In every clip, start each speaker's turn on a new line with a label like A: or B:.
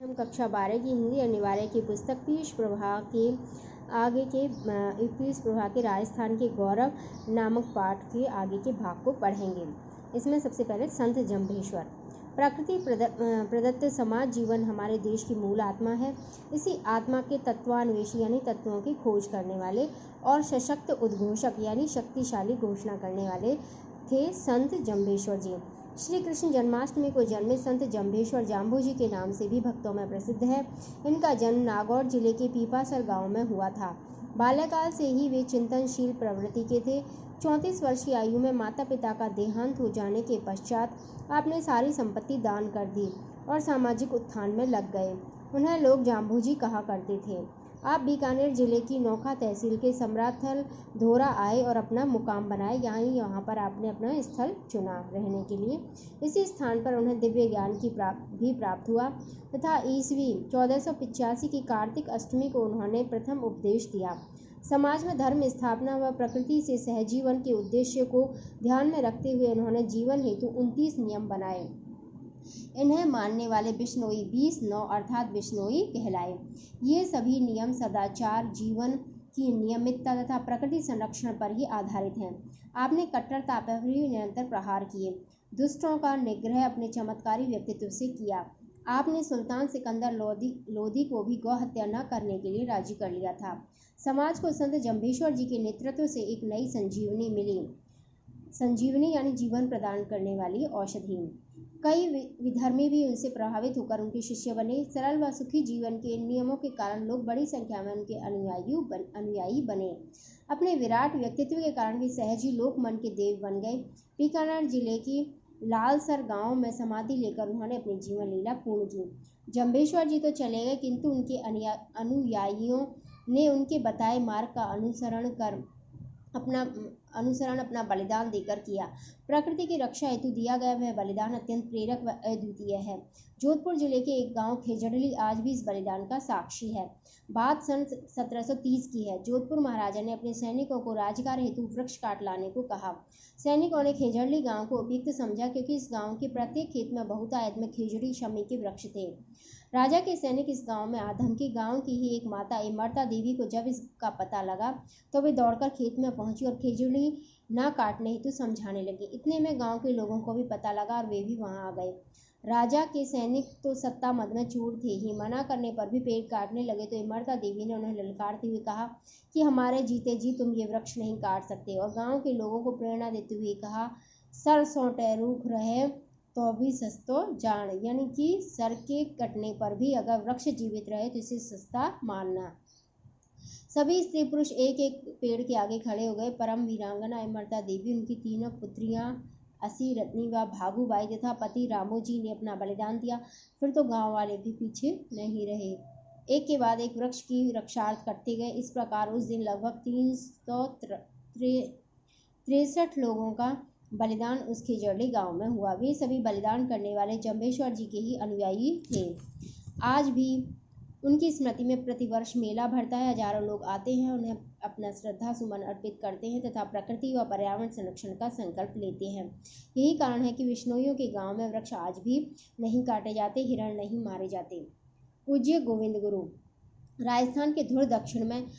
A: हम कक्षा 12 की हिंदी अनिवार्य की पुस्तक पीयूष प्रभा के राजस्थान के गौरव नामक पाठ के आगे के भाग को पढ़ेंगे। इसमें सबसे पहले संत जम्भेश्वर। प्रकृति प्रदत्त समाज जीवन हमारे देश की मूल आत्मा है। इसी आत्मा के तत्वान्वेषी यानी तत्वों की खोज करने वाले और सशक्त उद्घोषक यानी शक्तिशाली घोषणा करने वाले थे संत जम्भेश्वर जी। श्री कृष्ण जन्माष्टमी को जन्मे संत जम्भेश्वर जाम्बू जी के नाम से भी भक्तों में प्रसिद्ध है। इनका जन्म नागौर जिले के पीपासर गांव में हुआ था। बाल्यकाल से ही वे चिंतनशील प्रवृत्ति के थे। 34 वर्ष की आयु में माता पिता का देहांत हो जाने के पश्चात आपने सारी संपत्ति दान कर दी और सामाजिक उत्थान में लग गए। उन्हें लोग जाम्बू जी कहा करते थे। आप बीकानेर जिले की नोखा तहसील के सम्राथल धोरा आए और अपना मुकाम बनाए, यानी यहाँ पर आपने अपना स्थल चुना रहने के लिए। इसी स्थान पर उन्हें दिव्य ज्ञान भी प्राप्त हुआ तथा ईस्वी 1485 की कार्तिक अष्टमी को उन्होंने प्रथम उपदेश दिया। समाज में धर्म स्थापना व प्रकृति से सहजीवन के उद्देश्य को ध्यान में रखते हुए उन्होंने जीवन हेतु 29 नियम बनाए। इन्हें मानने वाले बिश्नोई 20-9 अर्थात बिश्नोई कहलाए। ये सभी नियम सदाचार, जीवन की नियमितता तथा प्रकृति संरक्षण पर ही आधारित हैं। आपने कट्टरता पर भी निरंतर प्रहार किए, दुष्टों का निग्रह अपने चमत्कारी व्यक्तित्व से किया। आपने सुल्तान सिकंदर लोधी को भी गौ हत्या न करने के लिए राजी कर लिया था। समाज को संत जम्भेश्वर जी के नेतृत्व से एक नई संजीवनी मिली। संजीवनी यानी जीवन प्रदान करने वाली औषधि। कई विधर्मी भी उनसे प्रभावित होकर उनके शिष्य बने। सरल व सुखी जीवन के नियमों के कारण लोग बड़ी संख्या में उनके अनुयायी बने। अपने विराट व्यक्तित्व के कारण वे सहज ही लोक मन के देव बन गए। बीकानेर जिले की लालसर गांव में समाधि लेकर उन्होंने अपनी जीवन लीला पूर्ण की। जम्भेश्वर जी तो चले गए, किंतु उनके अनुयायियों ने उनके बताए मार्ग का अनुसरण अपना बलिदान देकर किया। प्रकृति की रक्षा हेतु दिया गया वह बलिदान अत्यंत प्रेरक व अद्वितीय है। जोधपुर जिले के एक गांव खेजड़ली आज भी इस बलिदान का साक्षी है। बात सन 1730 की है। जोधपुर महाराजा ने अपने सैनिकों को राजकार्य हेतु वृक्ष काट लाने को कहा। सैनिकों ने खेजड़ली गांव को उपयुक्त समझा, क्योंकि इस गांव के प्रत्येक खेत में बहुतायत में खेजड़ी शमी के वृक्ष थे। राजा के सैनिक इस गांव में आधमकी गांव की ही एक माता इमरता देवी को जब इसका पता लगा तो वे दौड़कर खेत में पहुंची और खेजड़ी न काटने हेतु समझाने लगी। इतने में गांव के लोगों को भी पता लगा और वे भी वहां आ गए। राजा के सैनिक तो सत्ता मद में चूर थे ही, मना करने पर भी पेड़ काटने लगे तो इमरता देवी ने उन्हें ललकारते हुए कहा कि हमारे जीते जी तुम ये वृक्ष नहीं काट सकते, और गाँव के लोगों को प्रेरणा देते हुए कहा, सर सोटे रूख रहे तो भी सस्तो जान, यानी कि सर के कटने पर भी अगर वृक्ष जीवित रहे तो इसे सस्ता मानना। सभी स्त्री पुरुष एक एक पेड़ के आगे खड़े हो गए। परम वीरांगना इमरता देवी, उनकी तीनों पुत्रियां असी, रत्नी व भागुबाई तथा पति रामू जी ने अपना बलिदान दिया। फिर तो गांव वाले भी पीछे नहीं रहे, एक के बाद एक वृक्ष की रक्षार्थ करते गए। इस प्रकार उस दिन लगभग 363 लोगों का बलिदान उस खेजड़ली गांव में हुआ। वे सभी बलिदान करने वाले जम्भेश्वर जी के ही अनुयायी थे। आज भी उनकी स्मृति में प्रतिवर्ष मेला भरता है। हजारों लोग आते हैं, उन्हें अपना श्रद्धा सुमन अर्पित करते हैं तथा प्रकृति व पर्यावरण संरक्षण का संकल्प लेते हैं। यही कारण है कि विश्नोइयों के गांव में वृक्ष आज भी नहीं काटे जाते, हिरण नहीं मारे जाते। पूज्य गोविंद गुरु। राजस्थान के धुर दक्षिण में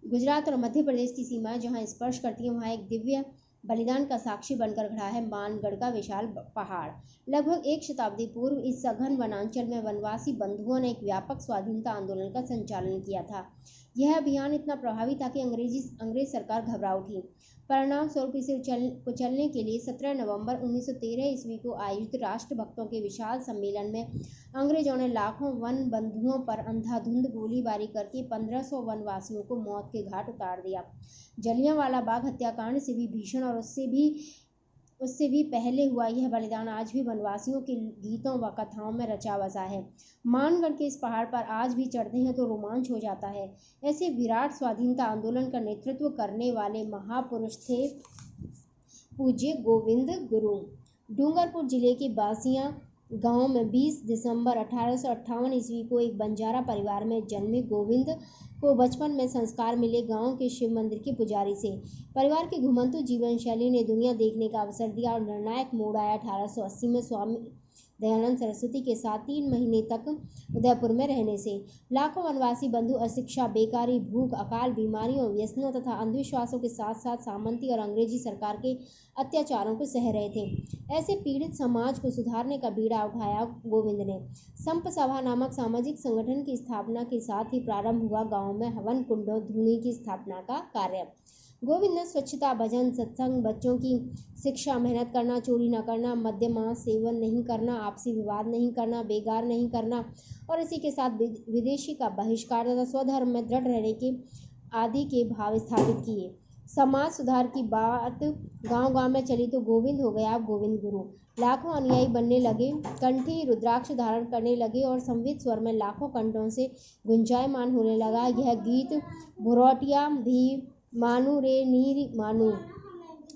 A: गुजरात और मध्य प्रदेश की सीमाएं जहाँ स्पर्श करती हैं, वहाँ एक दिव्य बलिदान का साक्षी बनकर खड़ा है मानगढ़ का विशाल पहाड़। लगभग 1 शताब्दी पूर्व इस सघन वनांचल में वनवासी बंधुओं ने एक व्यापक स्वाधीनता आंदोलन का संचालन किया था। यह अभियान इतना प्रभावी था कि अंग्रेज सरकार घबरा उठी। परिणाम स्वरूप इसे कुचलने के लिए 17 नवंबर 1913 ईस्वी को आयोजित राष्ट्रभक्तों के विशाल सम्मेलन में अंग्रेजों ने लाखों वन बंधुओं पर अंधाधुंध गोलीबारी करके 1500 वनवासियों को मौत के घाट उतार दिया। जलियांवाला बाग हत्याकांड से भी भीषण और उससे भी पहले हुआ यह बलिदान आज भी वनवासियों के गीतों व कथाओं में रचा बसा है। मानगढ़ के इस पहाड़ पर आज भी चढ़ते हैं तो रोमांच हो जाता है। ऐसे विराट स्वाधीनता आंदोलन का नेतृत्व करने वाले महापुरुष थे पूज्य गोविंद गुरु। डूंगरपुर जिले के बासियां गांव में 20 दिसंबर 1858 ईस्वी को एक बंजारा परिवार में जन्मे गोविंद को बचपन में संस्कार मिले गांव के शिव मंदिर के पुजारी से। परिवार की घुमंतु जीवन शैली ने दुनिया देखने का अवसर दिया और निर्णायक मोड़ आया 1880 में दयानंद सरस्वती के साथ 3 महीने तक उदयपुर में रहने से। लाखों वनवासी बंधु अशिक्षा, बेकारी, भूख, अकाल, बीमारियों, व्यसनों तथा अंधविश्वासों के साथ साथ सामंती और अंग्रेजी सरकार के अत्याचारों को सह रहे थे। ऐसे पीड़ित समाज को सुधारने का बीड़ा उठाया गोविंद ने। संप सभा नामक सामाजिक संगठन की स्थापना के साथ ही प्रारंभ हुआ गाँव में हवन कुंडों धूनी की स्थापना का कार्य। गोविंद ने स्वच्छता, भजन, सत्संग, बच्चों की शिक्षा, मेहनत करना, चोरी न करना, मद्य मांस सेवन नहीं करना, आपसी विवाद नहीं करना, बेगार नहीं करना और इसी के साथ विदेशी का बहिष्कार तथा स्वधर्म में दृढ़ रहने के आदि के भाव स्थापित किए। समाज सुधार की बात गांव-गांव में चली तो गोविंद हो गया गोविंद गुरु। लाखों अनुयायी बनने लगे, कंठी रुद्राक्ष धारण करने लगे और संवित स्वर में लाखों कंठों से गुंजायमान होने लगा यह गीत, भुरौटिया भी मानू रे नीर मानू,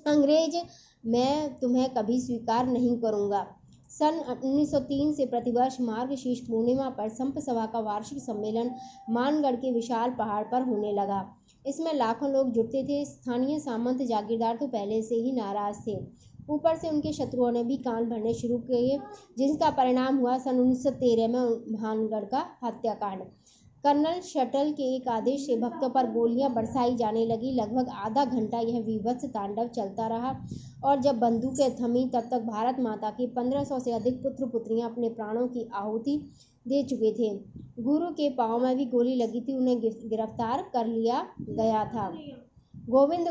A: अंग्रेज मैं तुम्हें कभी स्वीकार नहीं करूंगा। सन 1903 से प्रतिवर्ष मार्गशीर्ष पूर्णिमा पर संप सभा का वार्षिक सम्मेलन मानगढ़ के विशाल पहाड़ पर होने लगा। इसमें लाखों लोग जुटते थे। स्थानीय सामंत जागीरदार तो पहले से ही नाराज थे, ऊपर से उनके शत्रुओं ने भी कान भरने शुरू किए, जिसका परिणाम हुआ सन 1913 में भानगढ़ का हत्याकांड। कर्नल शटल के एक आदेश से भक्तों पर गोलियां बरसाई जाने लगी। लगभग आधा घंटा यह विभत्स तांडव चलता रहा और जब बंदूकें थमी तब तक भारत माता के 1500 से अधिक पुत्र पुत्रियां अपने प्राणों की आहुति दे चुके थे। गुरु के पांव में भी गोली लगी थी, उन्हें गिरफ्तार कर लिया गया था। गोविंद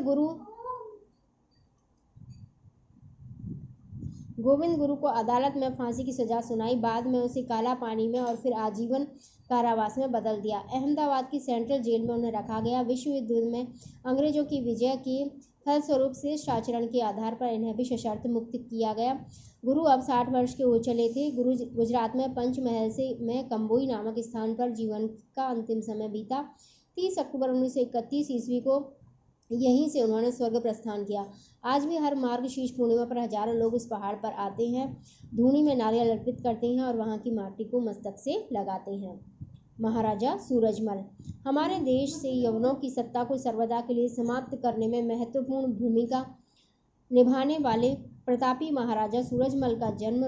A: गुरु को अदालत में फांसी की सजा सुनाई, बाद में उसे काला पानी में और फिर आजीवन कारावास में बदल दिया। अहमदाबाद की सेंट्रल जेल में उन्हें रखा गया। विश्व युद्ध में अंग्रेजों की विजय के फलस्वरूप श्रेष्ठ आचरण के आधार पर इन्हें भी सशर्त मुक्त किया गया। गुरु अब 60 वर्ष के हो चले थे। गुजरात में पंचमहल में कंबोई नामक स्थान पर जीवन का अंतिम समय बीता। 30 अक्टूबर 1931 ईस्वी को यहीं से उन्होंने स्वर्ग प्रस्थान किया। आज भी हर मार्गशीर्ष पूर्णिमा पर हजारों लोग उस पहाड़ पर आते हैं, धूनी में नारियल अर्पित करते हैं और वहां की माटी को मस्तक से लगाते हैं। महाराजा सूरजमल हमारे देश से यवनों की सत्ता को सर्वदा के लिए समाप्त करने में महत्वपूर्ण भूमिका निभाने वाले प्रतापी महाराजा सूरजमल का जन्म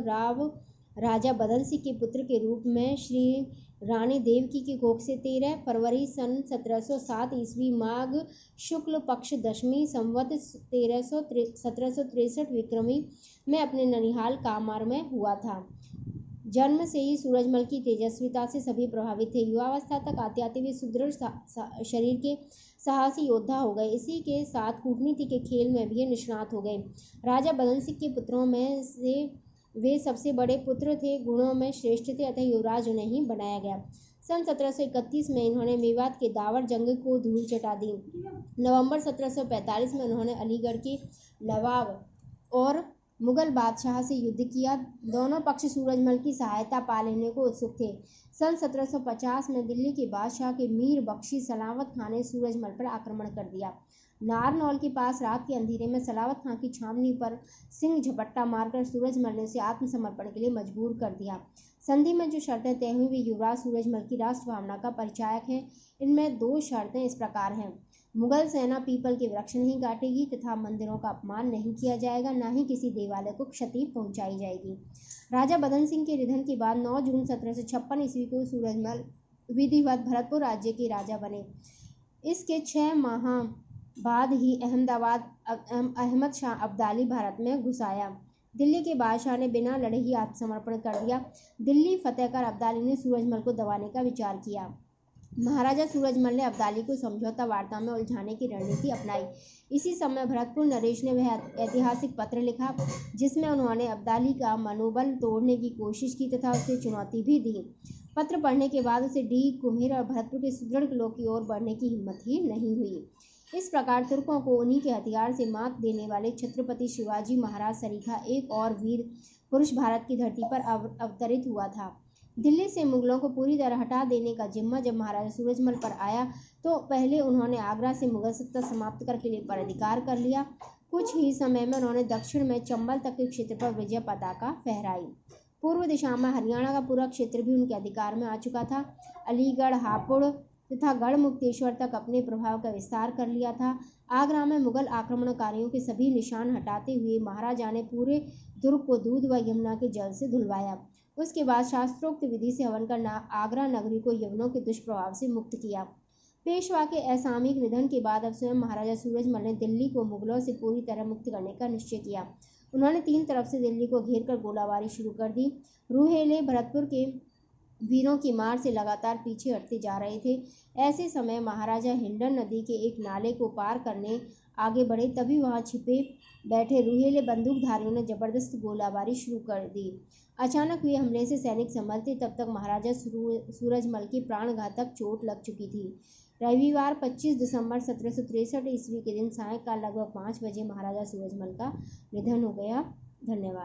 A: राजा बदन सिंह के पुत्र के रूप में श्री रानी देवकी की कोख से 13 फरवरी सन 1707 ईस्वी माघ शुक्ल पक्ष दशमी संवत 1763 विक्रमी में अपने ननिहाल कामार में हुआ था। जन्म से ही सूरजमल की तेजस्विता से सभी प्रभावित थे। युवावस्था तक आते आते वे सुदृढ़ शरीर के साहसी योद्धा हो गए। इसी के साथ कूटनीति के खेल में भी निष्णात हो गए। राजा बदन सिंह के पुत्रों में से वे सबसे बड़े पुत्र थे, गुणों में श्रेष्ठ थे, अतः युवराज उन्हें ही बनाया गया। सन 1731 में इन्होंने मेवात के दावर जंग को धूल चटा दी। नवंबर 1745 में उन्होंने अलीगढ़ के नवाब और मुगल बादशाह से युद्ध किया। दोनों पक्ष सूरजमल की सहायता पा लेने को उत्सुक थे। सन 1750 में दिल्ली के बादशाह के मीर बख्शी सलावत खां ने सूरजमल पर आक्रमण कर दिया। नारनौल के पास रात के अंधेरे में सलावत खां की छावनी पर सिंह झपट्टा मारकर सूरजमल ने उसे आत्मसमर्पण के लिए मजबूर कर दिया। संधि में जो शर्तें तय हुई वे युवराज सूरजमल की राष्ट्र भावना का परिचायक हैं। इनमें 2 शर्तें इस प्रकार हैं। मुगल सेना पीपल के वृक्ष नहीं काटेगी तथा मंदिरों का अपमान नहीं किया जाएगा, न ही किसी देवालय को क्षति पहुंचाई जाएगी। राजा बदन सिंह के निधन के बाद 9 जून 1756 ईस्वी को सूरजमल विधिवत भरतपुर राज्य के राजा बने। इसके 6 माह बाद ही अहमद शाह अब्दाली भारत में घुस आया। दिल्ली के बादशाह ने बिना लड़े ही आत्मसमर्पण कर दिया। दिल्ली फतेह कर अब्दाली ने सूरजमल को दबाने का विचार किया। महाराजा सूरजमल ने अब्दाली को समझौता वार्ता में उलझाने की रणनीति अपनाई। इसी समय भरतपुर नरेश ने वह ऐतिहासिक पत्र लिखा जिसमें उन्होंने अब्दाली का मनोबल तोड़ने की कोशिश की तथा उसे चुनौती भी दी। पत्र पढ़ने के बाद उसे डी कुम्हेर और भरतपुर के सुदृढ़ किलों की ओर बढ़ने की हिम्मत ही नहीं हुई। इस प्रकार तुर्कों को उन्हीं के हथियार से मात देने वाले छत्रपति शिवाजी महाराज सरीखा एक और वीर पुरुष भारत की धरती पर अवतरित हुआ था। दिल्ली से मुगलों को पूरी तरह हटा देने का जिम्मा जब महाराजा सूरजमल पर आया तो पहले उन्होंने आगरा से मुगल सत्ता समाप्त कर किले पर अधिकार कर लिया। कुछ ही समय में उन्होंने दक्षिण में चंबल तक के क्षेत्र पर विजय पताका फहराई। पूर्व दिशा में हरियाणा का पूरा क्षेत्र भी उनके अधिकार में आ चुका था। अलीगढ़, हापुड़ तथा गढ़मुक्तेश्वर तक अपने प्रभाव का विस्तार कर लिया था। आगरा में मुगल आक्रमणकारियों के सभी निशान हटाते हुए महाराजा ने पूरे दुर्ग को दूध व यमुना के जल से धुलवाया। उसके बाद शास्त्रोक्त विधि से हवन कर आगरा नगरी को यवनों के दुष्प्रभाव से मुक्त किया। पेशवा के असामयिक निधन के बाद अब स्वयं महाराजा सूरजमल ने दिल्ली को मुगलों से पूरी तरह मुक्त करने का निश्चय किया। उन्होंने 3 तरफ से दिल्ली को घेर कर गोलाबारी शुरू कर दी। रूहेले भरतपुर के वीरों की मार से लगातार पीछे हटते जा रहे थे। ऐसे समय महाराजा हिंडन नदी के एक नाले को पार करने आगे बढ़े, तभी वहां छिपे बैठे रूहेले बंदूकधारियों ने जबरदस्त गोलाबारी शुरू कर दी। अचानक हुए हमले से सैनिक संभलते तब तक महाराजा सूरजमल की प्राणघातक चोट लग चुकी थी। रविवार 25 दिसंबर 1763 ईस्वी के दिन सायंकाल लगभग 5 बजे महाराजा सूरजमल का निधन हो गया। धन्यवाद।